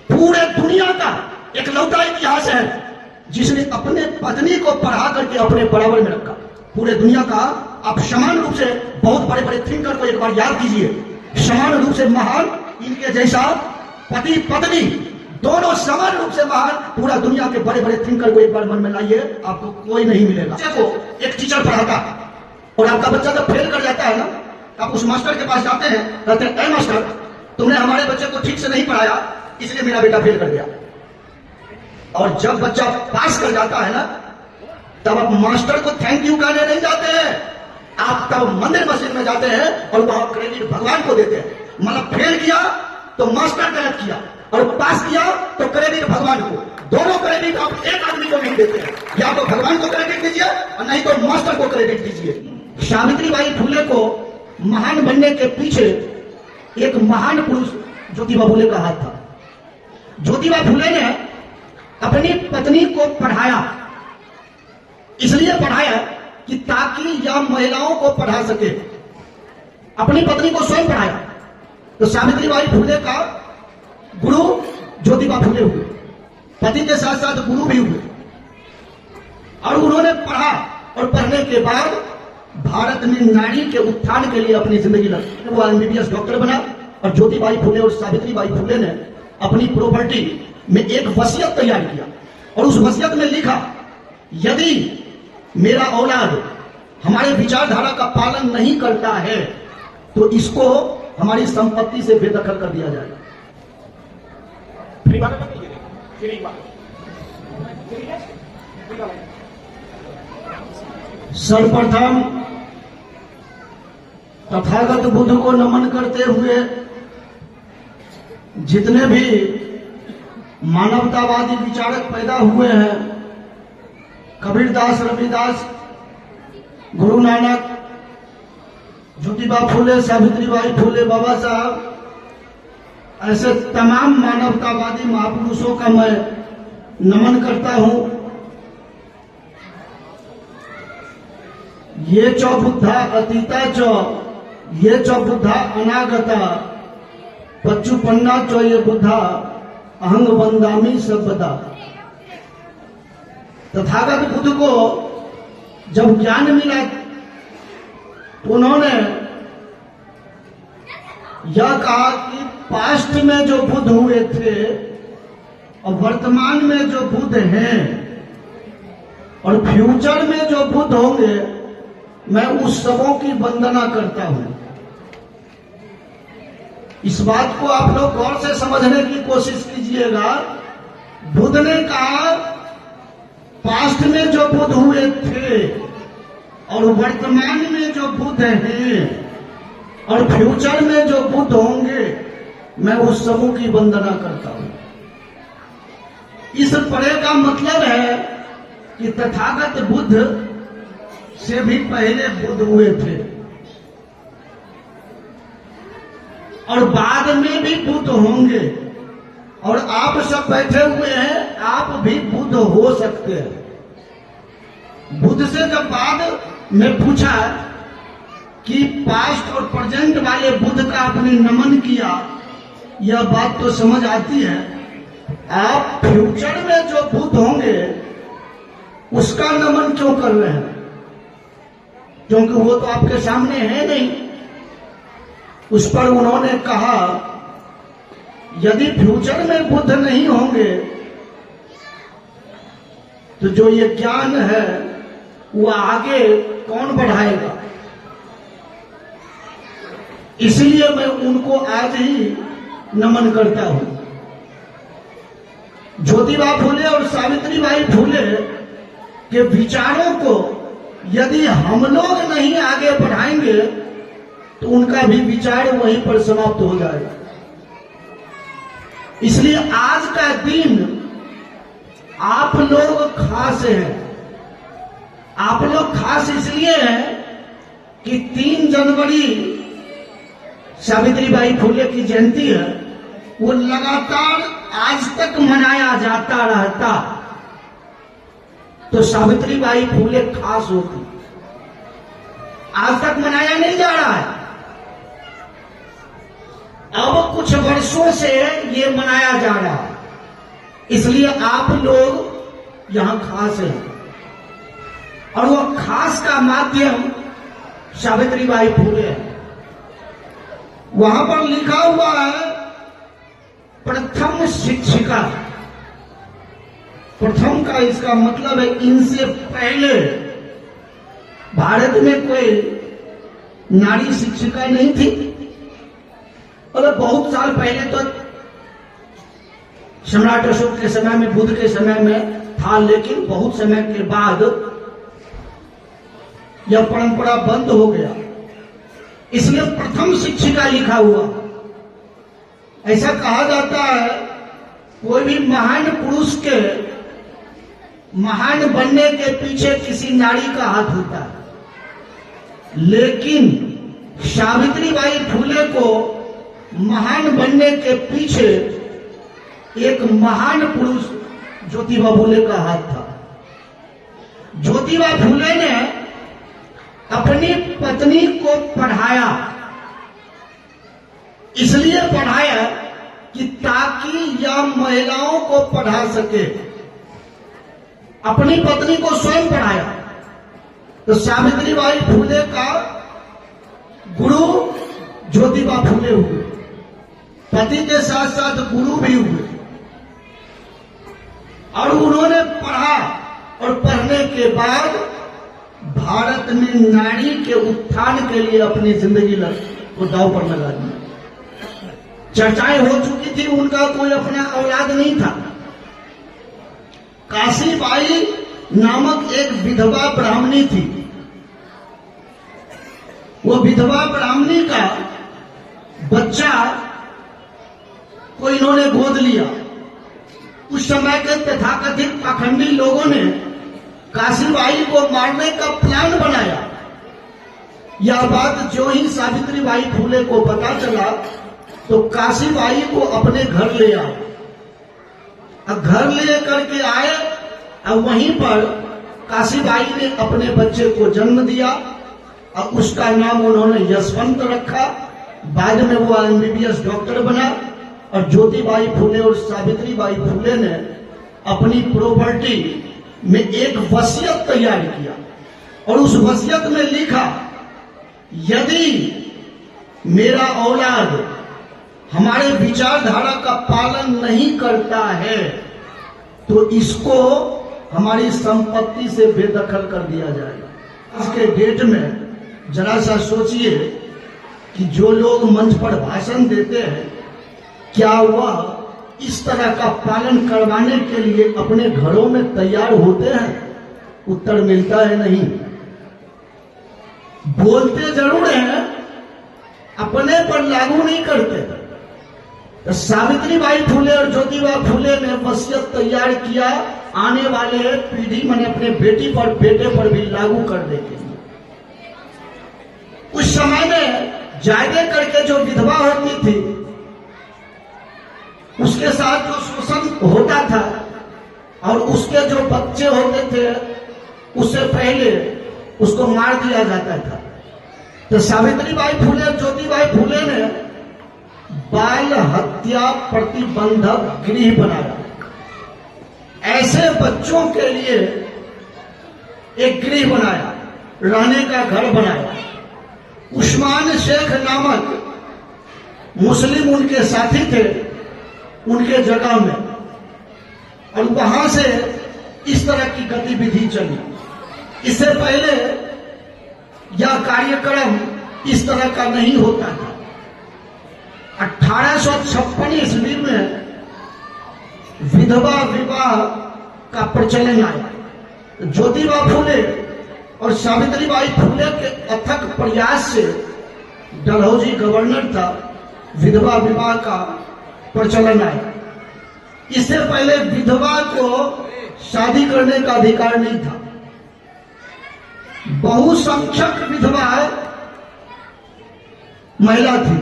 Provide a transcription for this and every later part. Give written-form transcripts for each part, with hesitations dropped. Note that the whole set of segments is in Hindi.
पूरे दुनिया का एक लौटा इतिहास है जिसने अपने पत्नी को पढ़ा करके अपने बराबर में रखा। पूरे दुनिया का आप समान रूप से बहुत बड़े बड़े थिंकर को एक बार याद कीजिए, समान रूप से महान इनके जैसा पति पत्नी दोनों समान रूप से महान पूरा दुनिया के बड़े बड़े थिंकर को एक बार मन में लाइए, आपको कोई नहीं मिलेगा। बच्चे को एक टीचर पढ़ाता और आपका बच्चा जब फेल कर जाता है ना, आप उस मास्टर के पास जाते हैं, कहते हैं ए मास्टर तुमने हमारे बच्चे को ठीक से नहीं पढ़ाया इसलिए मेरा बेटा फेल कर गया। और जब बच्चा पास कर जाता है ना, तब आप मास्टर को थैंक यू कहने नहीं जाते हैं, आप तब मंदिर मस्जिद में जाते हैं और वहां क्रेडिट भगवान को देते हैं। मतलब फेल किया तो मास्टर गलत किया और पास किया तो क्रेडिट भगवान को, दोनों क्रेडिट आप एक आदमी को नहीं देते हैं, या तो भगवान को क्रेडिट दीजिए और नहीं तो मास्टर को क्रेडिट दीजिए। सावित्रीबाई फुले को महान बनने के पीछे एक महान पुरुष ज्योतिबा फुले का हाथ था। ज्योतिबा फुले ने अपनी पत्नी को पढ़ाया, इसलिए पढ़ाया कि ताकि यह महिलाओं को पढ़ा सके। अपनी पत्नी को स्वयं पढ़ाया। तो सावित्रीबाई फुले का गुरु ज्योतिबा फुले हुए, पति के साथ साथ गुरु भी हुए। और उन्होंने पढ़ा और पढ़ने के बाद भारत में नारी के उत्थान के लिए अपनी जिंदगी लगी। वो एमबीबीएस डॉक्टर बना और ज्योतिबाई फुले और सावित्रीबाई फुले ने अपनी प्रॉपर्टी में एक वसीयत तैयार किया और उस वसीयत में लिखा, यदि मेरा औलाद हमारे विचारधारा का पालन नहीं करता है तो इसको हमारी संपत्ति से बेदखल कर दिया जाएगा। सर्वप्रथम तथागत बुद्ध को नमन करते हुए जितने भी मानवतावादी विचारक पैदा हुए हैं, कबीरदास, रविदास, गुरु नानक, ज्योतिबा फुले, सावित्रीबाई फुले, बाबा साहब, ऐसे तमाम मानवतावादी महापुरुषों का मैं नमन करता हूं। ये च बुद्धा अतीता च, ये च बुद्धा अनागता, पच्चुपन्ना च ये बुद्धा अहंग वंदामी सर्वदा। तथागत बुद्ध को जब ज्ञान मिला तो उन्होंने यह कहा कि पास्ट में जो बुद्ध हुए थे और वर्तमान में जो बुद्ध हैं और फ्यूचर में जो बुद्ध होंगे, मैं उस सबों की वंदना करता हूं। इस बात को आप लोग गौर से समझने की कोशिश कीजिएगा। बुद्ध ने कहा पास्ट में जो बुद्ध हुए थे और वर्तमान में जो बुद्ध हैं और फ्यूचर में जो बुद्ध होंगे, मैं उस सबों की वंदना करता हूं। इस परे का मतलब है कि तथागत बुद्ध से भी पहले बुद्ध हुए थे और बाद में भी बुद्ध होंगे, और आप सब बैठे हुए हैं, आप भी बुद्ध हो सकते हैं। बुद्ध से जब बाद में पूछा कि पास्ट और प्रेजेंट वाले बुद्ध का आपने नमन किया, यह बात तो समझ आती है। आप फ्यूचर में जो बुद्ध होंगे उसका नमन क्यों कर रहे हैं? क्योंकि वो तो आपके सामने है नहीं। उस पर उन्होंने कहा, यदि फ्यूचर में बुद्ध नहीं होंगे तो जो ये ज्ञान है वो आगे कौन बढ़ाएगा? इसलिए मैं उनको आज ही नमन करता हूं। ज्योतिबा फुले और सावित्रीबाई फुले के विचारों को यदि हम लोग नहीं आगे बढ़ाएंगे तो उनका भी विचार वहीं पर समाप्त हो जाएगा। इसलिए आज का दिन आप लोग खास हैं। आप लोग खास इसलिए हैं कि 3 जनवरी सावित्रीबाई फुले की जयंती है, वो लगातार आज तक मनाया जाता रहता तो सावित्रीबाई फुले खास होती। आज तक मनाया नहीं जा रहा है, अब कुछ वर्षों से ये मनाया जा रहा है। इसलिए आप लोग यहां खास हैं, और वो खास का माध्यम सावित्रीबाई फुले है। वहां पर लिखा हुआ है प्रथम शिक्षिका। प्रथम का इसका मतलब है इनसे पहले भारत में कोई नारी शिक्षिका नहीं थी। और बहुत साल पहले तो सम्राट अशोक के समय में, बुद्ध के समय में था, लेकिन बहुत समय के बाद यह परंपरा बंद हो गया, इसलिए प्रथम शिक्षिका लिखा हुआ। ऐसा कहा जाता है कोई भी महान पुरुष के महान बनने के पीछे किसी नारी का हाथ होता है, लेकिन सावित्रीबाई फुले को महान बनने के पीछे एक महान पुरुष ज्योतिबा फुले का हाथ था। ज्योतिबा फुले ने अपनी पत्नी को पढ़ाया, इसलिए पढ़ाया कि ताकि यह महिलाओं को पढ़ा सके। अपनी पत्नी को स्वयं पढ़ाया। तो सावित्रीबाई फुले का गुरु ज्योतिबा फुले हुए, पति के साथ साथ गुरु भी हुए, और उन्होंने पढ़ा, और पढ़ने के बाद भारत में नारी के उत्थान के लिए अपनी जिंदगी को दांव पर लगा दी। चर्चाएं हो चुकी थी, उनका कोई अपना औलाद नहीं था। काशीबाई नामक एक विधवा ब्राह्मणी थी। वो विधवा ब्राह्मणी का बच्चा को इन्होंने गोद लिया। उस समय के तथाकथित पाखंडी लोगों ने काशीबाई को मारने का प्लान बनाया। यह बात जो ही सावित्रीबाई फुले को पता चला तो काशीबाई को अपने घर ले आए। अब घर ले करके आए, और वहीं पर काशीबाई ने अपने बच्चे को जन्म दिया, और उसका नाम उन्होंने यशवंत रखा। बाद में वो MBBS डॉक्टर बना। और ज्योतिबाई फुले और सावित्रीबाई फुले ने अपनी प्रॉपर्टी में एक वसीयत तैयार किया, और उस वसीयत में लिखा, यदि मेरा औलाद हमारे विचारधारा का पालन नहीं करता है तो इसको हमारी संपत्ति से बेदखल कर दिया जाएगा। आज के डेट में जरा सा सोचिए कि जो लोग मंच पर भाषण देते हैं, क्या वह इस तरह का पालन करवाने के लिए अपने घरों में तैयार होते हैं? उत्तर मिलता है नहीं। बोलते जरूर हैं, अपने पर लागू नहीं करते। तो सावित्रीबाई फुले और ज्योतिबा फुले ने वसीयत तैयार किया, आने वाले पीढ़ी मैंने अपने बेटी पर, बेटे पर भी लागू करने के लिए। उस समय में जायदे करके जो विधवा होती थी, उसके साथ जो शोषण होता था, और उसके जो बच्चे होते थे, उससे पहले उसको मार दिया जाता था। तो सावित्रीबाई फुले और ज्योतिबाई फुले ने बाल हत्या प्रतिबंधक गृह बनाया। ऐसे बच्चों के लिए एक गृह बनाया, रहने का घर बनाया। उस्मान शेख नामक मुस्लिम उनके साथी थे, उनके जगह में, और वहां से इस तरह की गतिविधि चली। इससे पहले यह कार्यक्रम इस तरह का नहीं होता था। 1856 ईस्वी में विधवा विवाह का प्रचलन आया। ज्योतिबा फुले और सावित्रीबाई फुले के अथक प्रयास से, डलहौजी गवर्नर था, विधवा विवाह का प्रचलन आया। इससे पहले विधवा को शादी करने का अधिकार नहीं था। बहुसंख्यक विधवा महिला थी।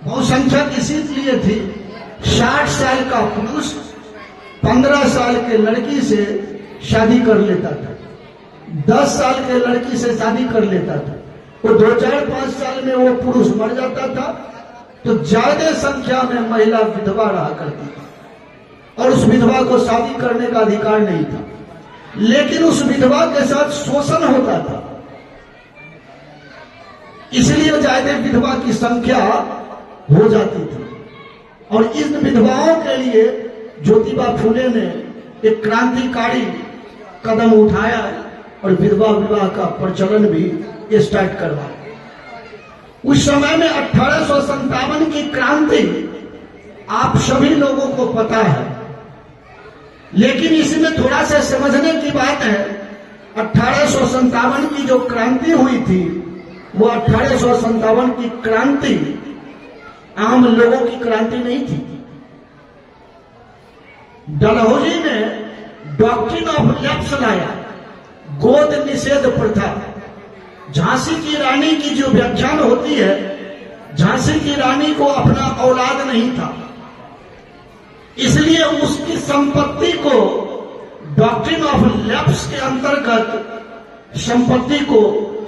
बहुसंख्यक इसीलिए थी, 60 साल का पुरुष 15 साल के लड़की से शादी कर लेता था, 10 साल के लड़की से शादी कर लेता था। तो 2-4-5 साल में वो पुरुष मर जाता था, तो ज्यादा संख्या में महिला विधवा रहा करती थी। और उस विधवा को शादी करने का अधिकार नहीं था, लेकिन उस विधवा के साथ शोषण होता था, इसलिए ज्यादा विधवा की संख्या हो जाती थी। और इन विधवाओं के लिए ज्योतिबा फुले ने एक क्रांतिकारी कदम उठाया और विधवा विवाह का प्रचलन भी स्टार्ट करवाया। उस समय में 1857 की क्रांति आप सभी लोगों को पता है, लेकिन इसमें थोड़ा सा समझने की बात है। 1857 की जो क्रांति हुई थी वो 1857 की क्रांति आम लोगों की क्रांति नहीं थी। डलहौजी ने डॉक्ट्रिन ऑफ लैप्स लाया, गोद निषेध प्रथा। झांसी की रानी की जो व्याख्यान होती है, झांसी की रानी को अपना औलाद नहीं था, इसलिए उसकी संपत्ति को डॉक्ट्रिन ऑफ लैप्स के अंतर्गत संपत्ति को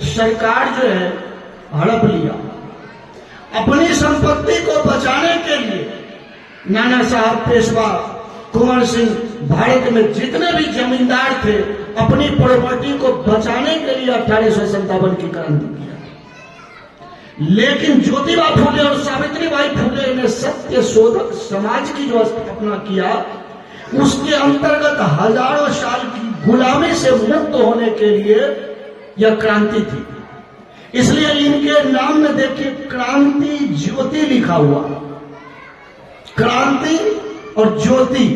सरकार जो है हड़प लिया। अपनी संपत्ति को बचाने के लिए नाना साहब पेशवा, कुंवर सिंह, भारत में जितने भी जमींदार थे, अपनी प्रॉपर्टी को बचाने के लिए 1857 की क्रांति किया। लेकिन ज्योतिबा फुले और सावित्रीबाई फुले ने सत्य शोधक समाज की जो स्थापना किया, उसके अंतर्गत हजारों साल की गुलामी से मुक्त होने के लिए यह क्रांति थी। इसलिए इनके नाम में देखिए क्रांति ज्योति लिखा हुआ। क्रांति और ज्योति,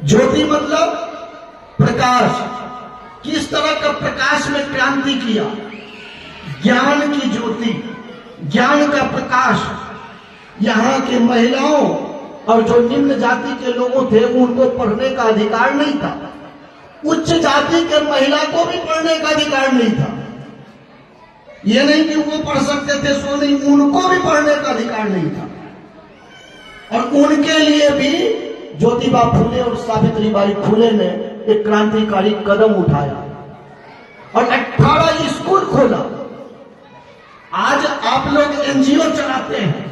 ज्योति मतलब प्रकाश। किस तरह का प्रकाश में क्रांति किया? ज्ञान की ज्योति, ज्ञान का प्रकाश। यहाँ की महिलाओं और जो निम्न जाति के लोगों थे उनको पढ़ने का अधिकार नहीं था, उच्च जाति के महिला को भी पढ़ने का अधिकार नहीं था। ये नहीं कि वो पढ़ सकते थे सो नहीं, उनको भी पढ़ने का अधिकार नहीं था। और उनके लिए भी ज्योतिबा फुले और सावित्रीबाई फुले ने एक क्रांतिकारी कदम उठाया और 18 स्कूल खोला। आज आप लोग एनजीओ चलाते हैं,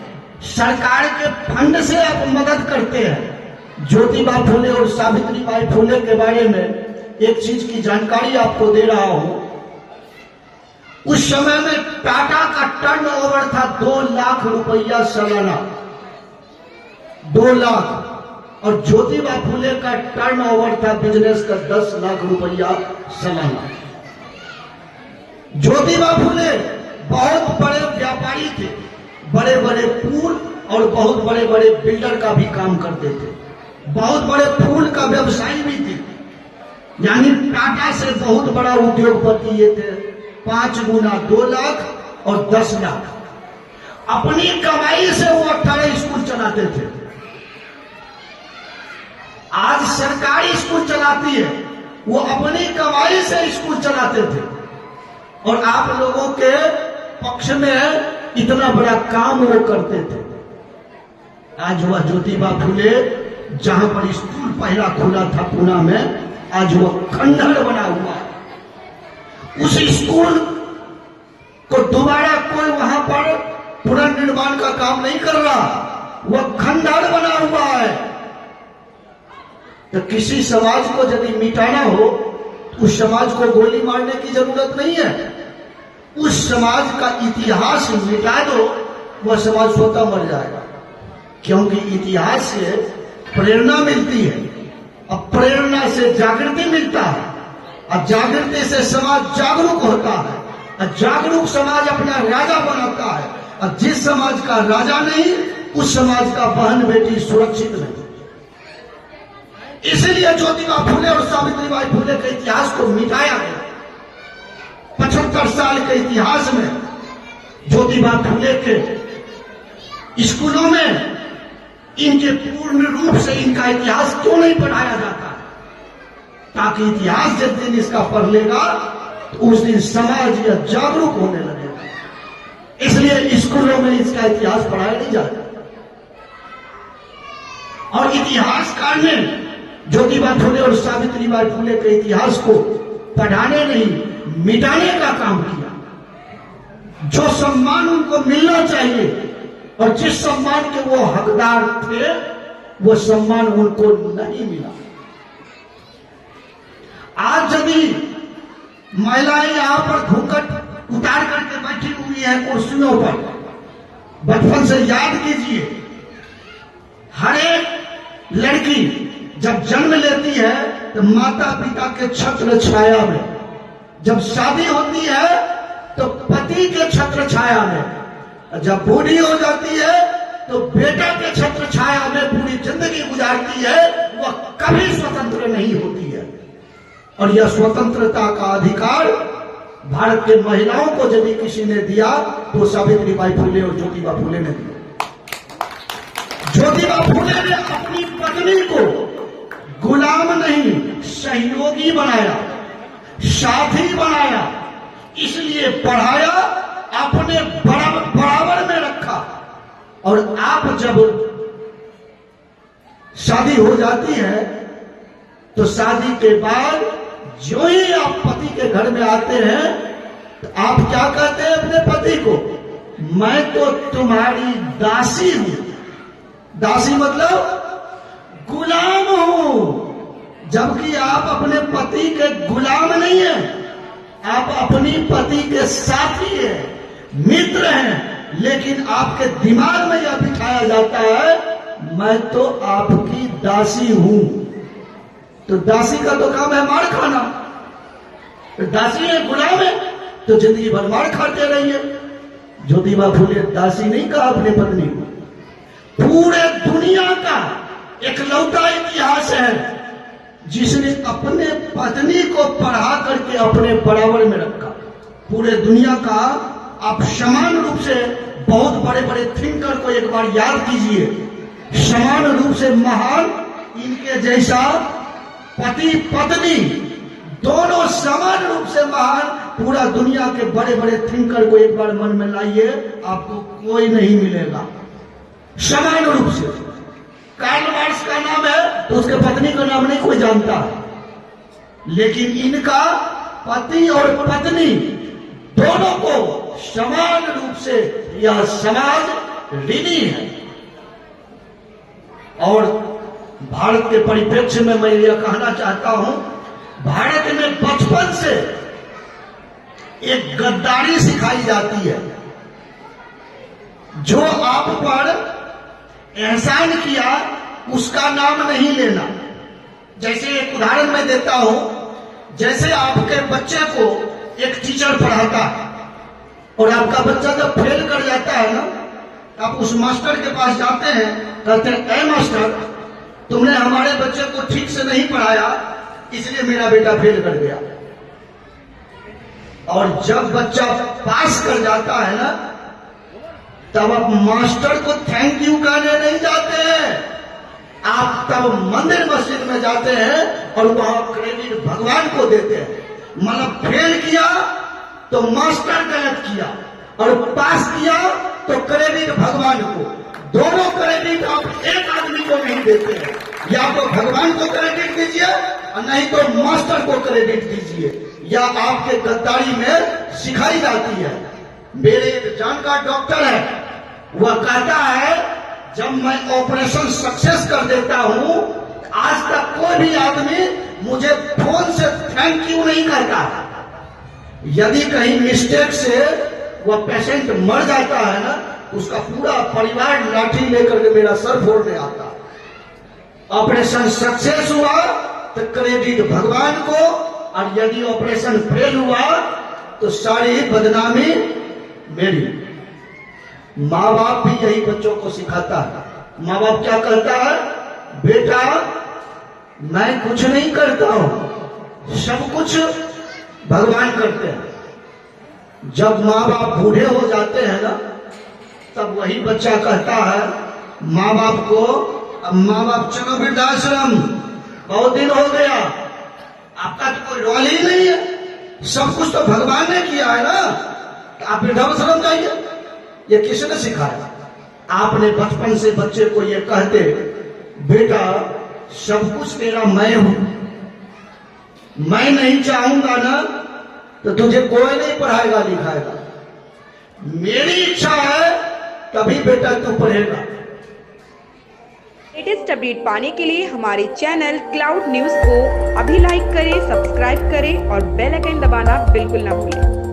सरकार के फंड से आप मदद करते हैं। ज्योतिबा फुले और सावित्रीबाई फुले के बारे में एक चीज की जानकारी आपको दे रहा हूं। उस समय में टाटा का टर्न ओवर था 2 लाख रुपया सालाना, 2 लाख। और ज्योतिबा फुले का टर्न ओवर था बिजनेस का 10 लाख रुपया सालाना। ज्योतिबा फुले बहुत बड़े व्यापारी थे, बड़े बड़े पुल और बहुत बड़े बड़े बिल्डर का भी काम करते थे, बहुत बड़े फूल का व्यवसायी भी थे। यानी टाटा से बहुत बड़ा उद्योगपति ये थे। 5 गुना 2 लाख और 10 लाख अपनी कमाई से वो 18 स्कूल चलाते थे। आज सरकारी स्कूल चलाती है, वो अपनी कमाई से स्कूल चलाते थे। और आप लोगों के पक्ष में इतना बड़ा काम वो करते थे। आज वह ज्योतिबा फुले जहां पर स्कूल पहला खुला था पूना में, आज वह खंडहर बना हुआ है। उस स्कूल को दोबारा कोई वहां पर पुनर्निर्माण का काम नहीं कर रहा, वह खंडहर बना हुआ है। तो किसी समाज को यदि मिटाना हो तो उस समाज को गोली मारने की जरूरत नहीं है। उस समाज का इतिहास मिटा दो, वह समाज स्वतः मर जाएगा। क्योंकि इतिहास से प्रेरणा मिलती है, अब प्रेरणा से जागृति मिलता है, और जागृति से समाज जागरूक होता है, और जागरूक समाज अपना राजा बनाता है। और जिस समाज का राजा नहीं, उस समाज का बहन बेटी सुरक्षित नहीं। इसलिए ज्योतिबा फुले और सावित्रीबाई फुले के इतिहास को मिटाया गया। 75 साल के इतिहास में ज्योतिबा फुले के स्कूलों में इनके पूर्ण रूप से इनका इतिहास क्यों नहीं पढ़ाया जाता? ताकि इतिहास जिस दिन इसका पढ़ लेगा तो उस दिन समाज यह जागरूक होने लगेगा। इसलिए स्कूलों में इसका इतिहास पढ़ाया नहीं जाता। और इतिहासकार ने ज्योतिबा फुले और सावित्रीबाई फुले के इतिहास को पढ़ाने नहीं, मिटाने का काम किया। जो सम्मान उनको मिलना चाहिए और जिस सम्मान के वो हकदार थे, वो सम्मान उनको नहीं मिला। आज यदि महिलाएं यहां पर घूंघट उतार करके बैठी हुई है कुर्सियों पर, बचपन से याद कीजिए, हर एक लड़की जब जन्म लेती है तो माता पिता के छत्र छाया में, जब शादी होती है तो पति के छत्र छाया में, जब बूढ़ी हो जाती है तो बेटा के छत्र छाया में पूरी जिंदगी गुजारती है, वह कभी स्वतंत्र नहीं होती है। और यह स्वतंत्रता का अधिकार भारत के महिलाओं को यदि किसी ने दिया तो सावित्रीबाई फुले और ज्योतिबा फुले ने दिया। ज्योतिबा फुले ने अपनी पत्नी को गुलाम नहीं, सहयोगी बनाया, साथी बनाया, इसलिए पढ़ाया, अपने बराबर में रखा। और आप जब शादी हो जाती है तो शादी के बाद जो ही आप पति के घर में आते हैं तो आप क्या कहते हैं अपने पति को? मैं तो तुम्हारी दासी हूं। दासी मतलब गुलाम हूं। जबकि आप अपने पति के गुलाम नहीं हैं, आप अपनी पति के साथी हैं, मित्र हैं, लेकिन आपके दिमाग में यह बिठाया जाता है मैं तो आपकी दासी हूं। तो दासी का तो काम है मार खाना, दासी है, गुलाम है, तो जिंदगी भर मार खाते रहिए। ज्योतिबा फुले दासी नहीं कहा अपने पत्नी को। पूरे दुनिया का एकलौता इतिहास है जिसने अपने पत्नी को पढ़ा करके अपने बराबर में रखा। पूरे दुनिया का आप समान रूप से बहुत बड़े बड़े थिंकर को एक बार याद कीजिए, समान रूप से महान इनके जैसा पति पत्नी दोनों समान रूप से महान पूरा दुनिया के बड़े बड़े थिंकर को एक बार मन में लाइए, आपको कोई नहीं मिलेगा समान रूप से। कार्ल मार्क्स का नाम है तो उसके पत्नी का नाम नहीं कोई जानता, लेकिन इनका पति और पत्नी दोनों को समान रूप से यह समाज ऋणी है। और भारत के परिप्रेक्ष्य में मैं यह कहना चाहता हूं, भारत में बचपन से एक गद्दारी सिखाई जाती है। जो आप पर एहसान किया उसका नाम नहीं लेना। जैसे एक उदाहरण मैं देता हूं, जैसे आपके बच्चे को एक टीचर पढ़ाता है और आपका बच्चा जब फेल कर जाता है ना, आप उस मास्टर के पास जाते हैं, कहते हैं ए मास्टर, तुमने हमारे बच्चे को ठीक से नहीं पढ़ाया इसलिए मेरा बेटा फेल कर गया। और जब बच्चा पास कर जाता है ना, तब आप मास्टर को थैंक यू कहने नहीं जाते हैं, आप तब मंदिर मस्जिद में जाते हैं और वहां क्रेडिट भगवान को देते हैं। मतलब फेल किया तो मास्टर गलत किया और पास किया तो क्रेडिट भगवान को। दोनों क्रेडिट आप एक आदमी को नहीं देते हैं, या तो भगवान को क्रेडिट दीजिए और नहीं तो मास्टर को क्रेडिट दीजिए। या आपके गद्दारी में सिखाई जाती है। मेरे एक जानकार डॉक्टर है, वह कहता है जब मैं ऑपरेशन सक्सेस कर देता हूं, आज तक कोई भी आदमी मुझे फोन से थैंक यू नहीं करता। यदि कहीं मिस्टेक से वह पेशेंट मर जाता है ना, उसका पूरा परिवार लाठी लेकर के मेरा सर फोड़ने आता। ऑपरेशन सक्सेस हुआ तो क्रेडिट भगवान को, और यदि ऑपरेशन फेल हुआ तो सारी बदनामी मेरी। माँ बाप भी यही बच्चों को सिखाता है। माँ बाप क्या कहता है, बेटा मैं कुछ नहीं करता हूं, सब कुछ भगवान करते हैं। जब माँ बाप बूढ़े हो जाते हैं ना, तब वही बच्चा कहता है माँ बाप को, माँ बाप चलो वृद्धाश्रम, बहुत दिन हो गया, आपका तो कोई रोल ही नहीं है, सब कुछ तो भगवान ने किया है ना, तो आप वृद्धाश्रम जाइए। ये किसने सिखाया? आपने बचपन से बच्चे को ये कहते, बेटा सब कुछ तेरा मैं हूं, मैं नहीं चाहूंगा ना तो तुझे कोई नहीं पढ़ाएगा लिखाएगा, मेरी इच्छा है तभी बेटा तू पढ़ेगा। लेटेस्ट अपडेट पाने के लिए हमारे चैनल क्लाउड न्यूज को अभी लाइक करें, सब्सक्राइब करें और बेल आइकन दबाना बिल्कुल ना भूलें।